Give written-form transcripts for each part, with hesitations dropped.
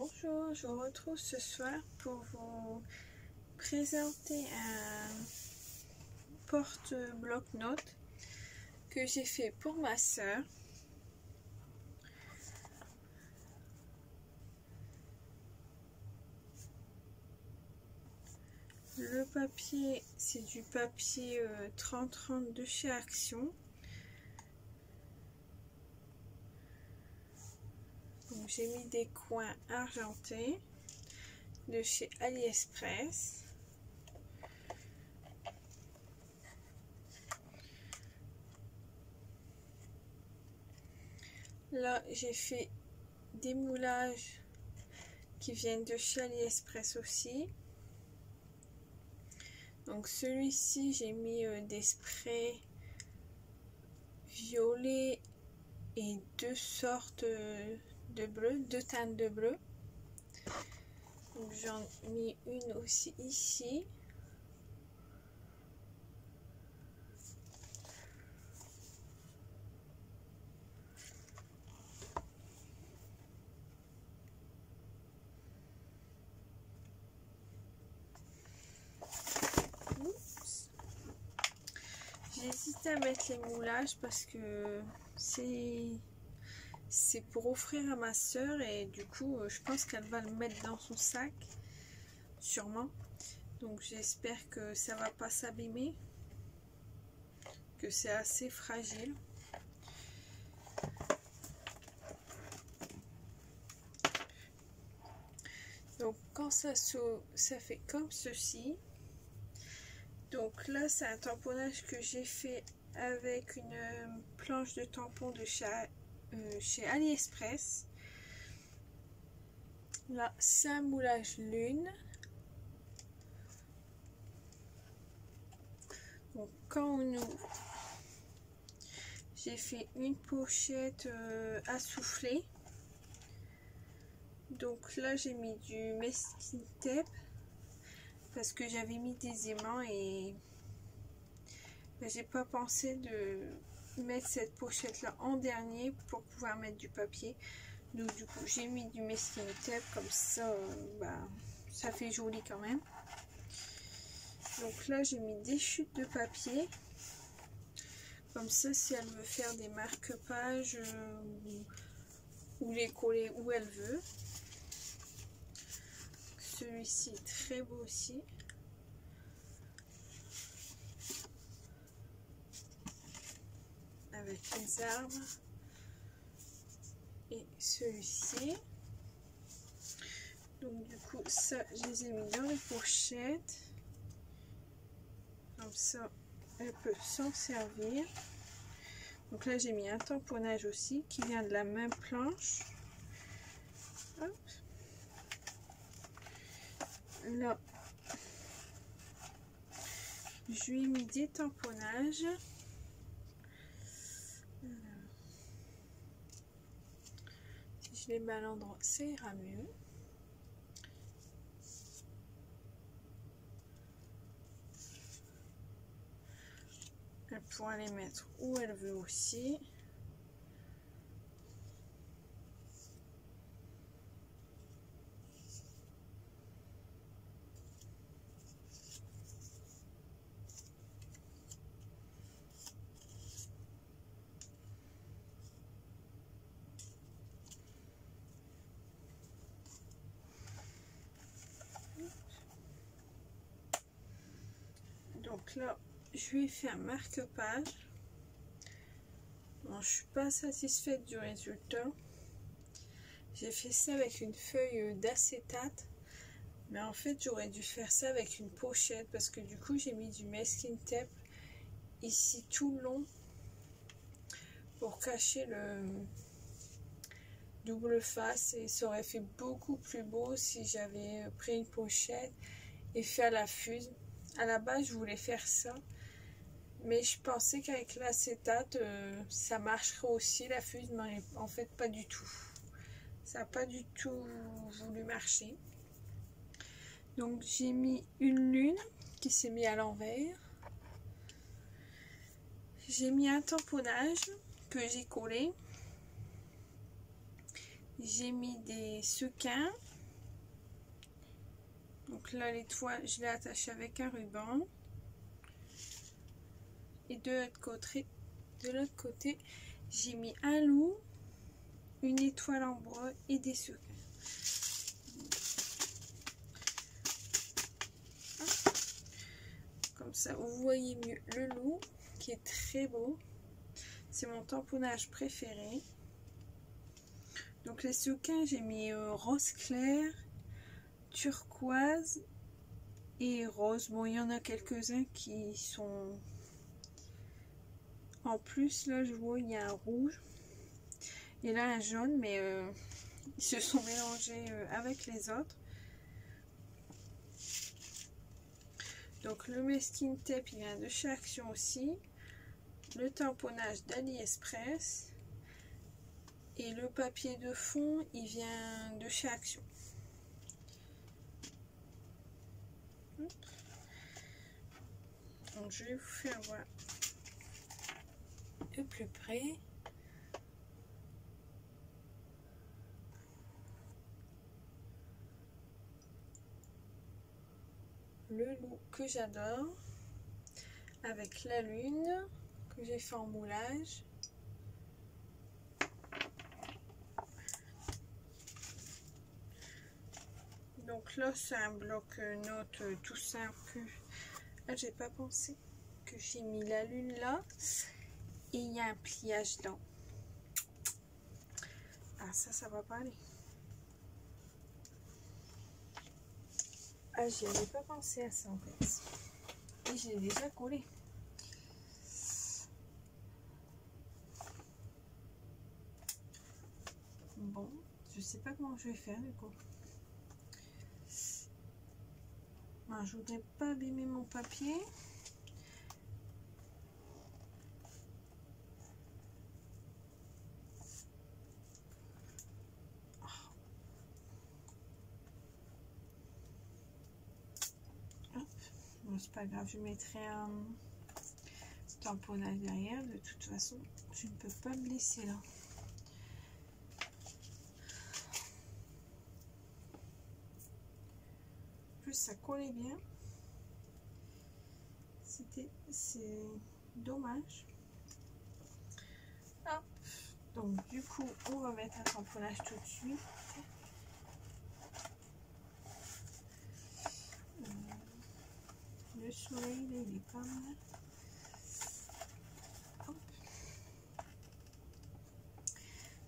Bonjour, je vous retrouve ce soir pour vous présenter un porte-bloc-notes que j'ai fait pour ma sœur. Le papier, c'est du papier 30-30 de chez Action. J'ai mis des coins argentés de chez AliExpress. Là, j'ai fait des moulages qui viennent de chez AliExpress aussi. Donc celui-ci, j'ai mis des sprays violets et deux sortes de bleu, deux teintes de bleu. J'en ai mis une aussi ici. J'ai hésité à mettre les moulages parce que c'est pour offrir à ma soeur et du coup je pense qu'elle va le mettre dans son sac sûrement, donc j'espère que ça va pas s'abîmer, que c'est assez fragile. Donc quand ça s'ouvre, ça fait comme ceci. Donc là c'est un tamponnage que j'ai fait avec une planche de tampon de chez AliExpress. Là c'est un moulage lune. Donc quand on ouvre, j'ai fait une pochette à souffler. Donc là j'ai mis du masking tape parce que j'avais mis des aimants et j'ai pas pensé de mettre cette pochette là en dernier pour pouvoir mettre du papier. Donc du coup j'ai mis du masking tape comme ça, ça fait joli quand même. Donc là j'ai mis des chutes de papier comme ça, si elle veut faire des marque-pages ou les coller où elle veut. Celui-ci est très beau aussi. Avec les arbres. Et celui-ci. Donc du coup, ça, je les ai mis dans les pochettes. Comme ça, elle peut s'en servir. Donc là, j'ai mis un tamponnage aussi qui vient de la même planche. Hop. Là, je lui ai mis des tamponnages. Si je les mets à l'endroit, ça ira mieux. Elle pourra les mettre où elle veut aussi. Donc là, je lui ai fait un marque-page. Bon, je suis pas satisfaite du résultat. J'ai fait ça avec une feuille d'acétate. Mais en fait, j'aurais dû faire ça avec une pochette parce que du coup, j'ai mis du masking tape ici tout le long pour cacher le double face et ça aurait fait beaucoup plus beau si j'avais pris une pochette et fait à la fuse. À la base, je voulais faire ça, mais je pensais qu'avec l'acétate, ça marcherait aussi la fuse, mais en fait, pas du tout. Ça n'a pas du tout voulu marcher. Donc j'ai mis une lune qui s'est mise à l'envers. J'ai mis un tamponnage que j'ai collé. J'ai mis des sequins Donc là, les toiles, je l'ai attaché avec un ruban. Et de l'autre côté, j'ai mis un loup, une étoile en bois et des sequins. Comme ça, vous voyez mieux le loup qui est très beau. C'est mon tamponnage préféré. Donc les sequins, j'ai mis rose clair, turquoise et rose. Bon, il y en a quelques-uns qui sont en plus. Là, je vois, il y a un rouge et là un jaune, mais ils se sont mélangés avec les autres. Donc le masking tape, il vient de chez Action aussi. Le tamponnage d'AliExpress. Et le papier de fond, il vient de chez Action. Donc je vais vous faire voir de plus près. Le loup que j'adore, avec la lune que j'ai fait en moulage. Donc là c'est un bloc-notes tout simple. Là j'ai pas pensé que j'ai mis la lune là et il y a un pliage dedans. Ah ça va pas aller. Ah, j'y avais pas pensé à ça en fait. Et j'ai déjà collé. Bon, je sais pas comment je vais faire du coup. Non, je voudrais pas abîmer mon papier. Bon, c'est pas grave, je mettrai un tamponnage derrière. De toute façon, je ne peux pas me laisser là. En plus, ça collait bien. C'est dommage. Hop. Donc, du coup, on va mettre un tamponnage tout de suite. Le soleil, il est pas mal. Hop.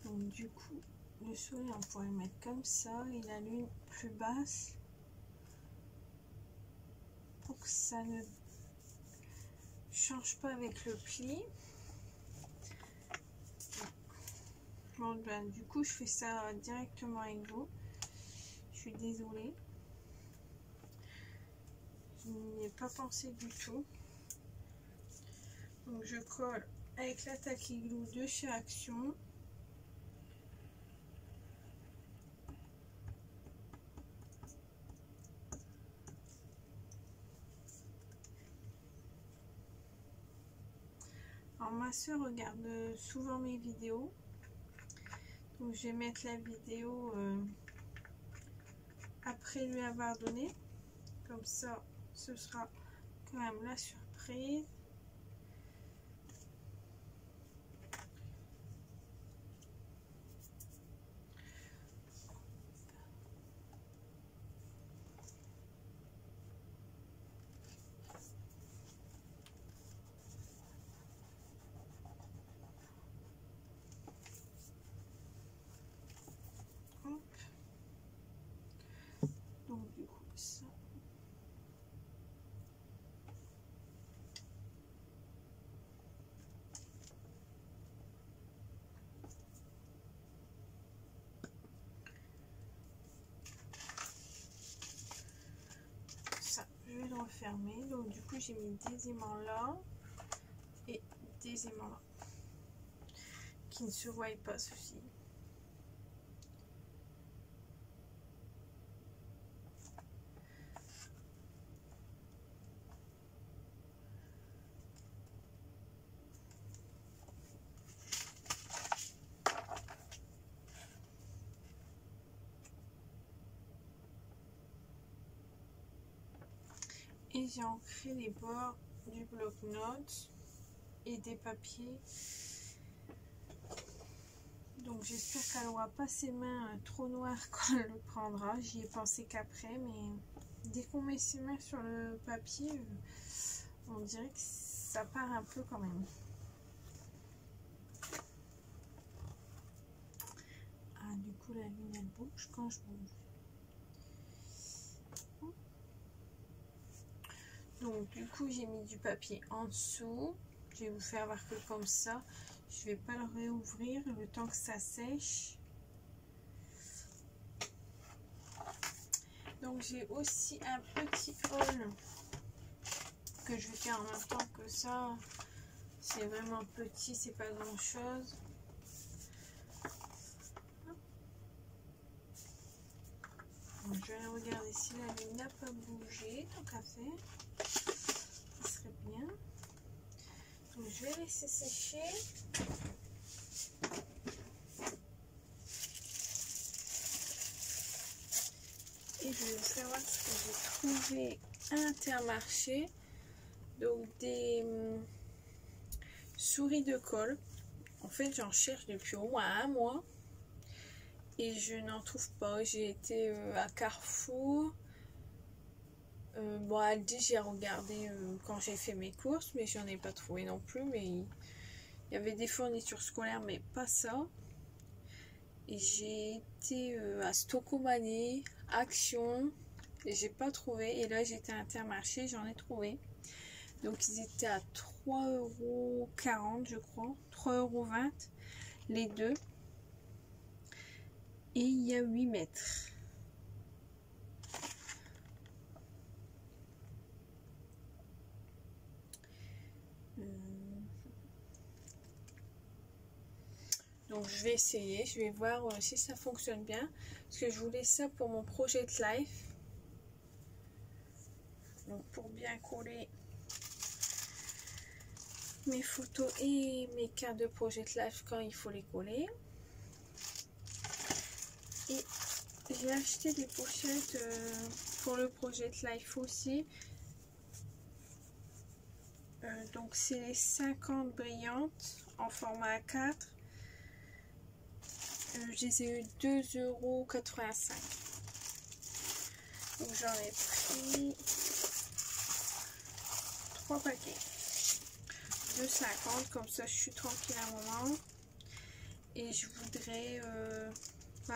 Donc du coup, le soleil, on pourrait le mettre comme ça et la lune plus basse pour que ça ne change pas avec le pli. Bon, ben, du coup, je fais ça directement avec vous. Je suis désolée. Je n'y ai pas pensé du tout. Donc je colle avec la Tacky Glue de chez Action. Alors ma soeur regarde souvent mes vidéos. Donc je vais mettre la vidéo après lui avoir donné. Comme ça, ce sera quand même la surprise. Donc du coup ça. Ça, je vais le refermer. Donc du coup j'ai mis des aimants là et des aimants là. Qui ne se voient pas ceci. Et j'ai ancré les bords du bloc-notes et des papiers. Donc j'espère qu'elle n'aura pas ses mains trop noires quand elle le prendra. J'y ai pensé qu'après, mais dès qu'on met ses mains sur le papier, on dirait que ça part un peu quand même. Ah, du coup la lune elle bouge quand je bouge. Donc du coup j'ai mis du papier en dessous. Je vais vous faire voir que comme ça. Je vais pas le réouvrir le temps que ça sèche. Donc j'ai aussi un petit haul que je vais faire en même temps que ça. C'est vraiment petit, c'est pas grand chose. Donc, je vais regarder si la lune n'a pas bougé, tant qu'à faire. Ça serait bien. Donc je vais laisser sécher. Et je vais vous faire voir ce que j'ai trouvé à Intermarché. Donc des souris de colle. En fait j'en cherche depuis au moins un mois. Et je n'en trouve pas. J'ai été à Carrefour. Bon, Aldi, j'ai regardé quand j'ai fait mes courses, mais j'en ai pas trouvé non plus. Mais il y avait des fournitures scolaires, mais pas ça. Et j'ai été à Stocomanie, Action, et j'ai pas trouvé. Et là, j'étais à Intermarché, j'en ai trouvé. Donc, ils étaient à 3,40 € je crois, 3,20 € les deux. Et il y a 8 mètres. Donc je vais essayer, je vais voir si ça fonctionne bien. Parce que je voulais ça pour mon projet de life. Donc pour bien coller mes photos et mes cartes de projet de life quand il faut les coller. Et j'ai acheté des pochettes pour le projet de life aussi. Donc c'est les 50 brillantes en format A4. Je les ai eu 2,85 €. Donc j'en ai pris 3 paquets de 50, comme ça je suis tranquille un moment. Et je voudrais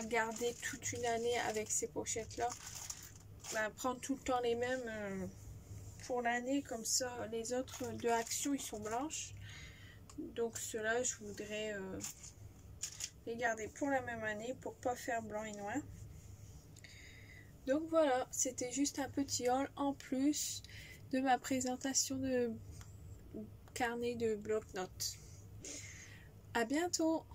garder toute une année avec ces pochettes là, prendre tout le temps les mêmes pour l'année, comme ça les autres de Action ils sont blanches, donc ceux-là je voudrais les garder pour la même année pour pas faire blanc et noir. Donc voilà, c'était juste un petit haul en plus de ma présentation de carnet de bloc-notes. À bientôt!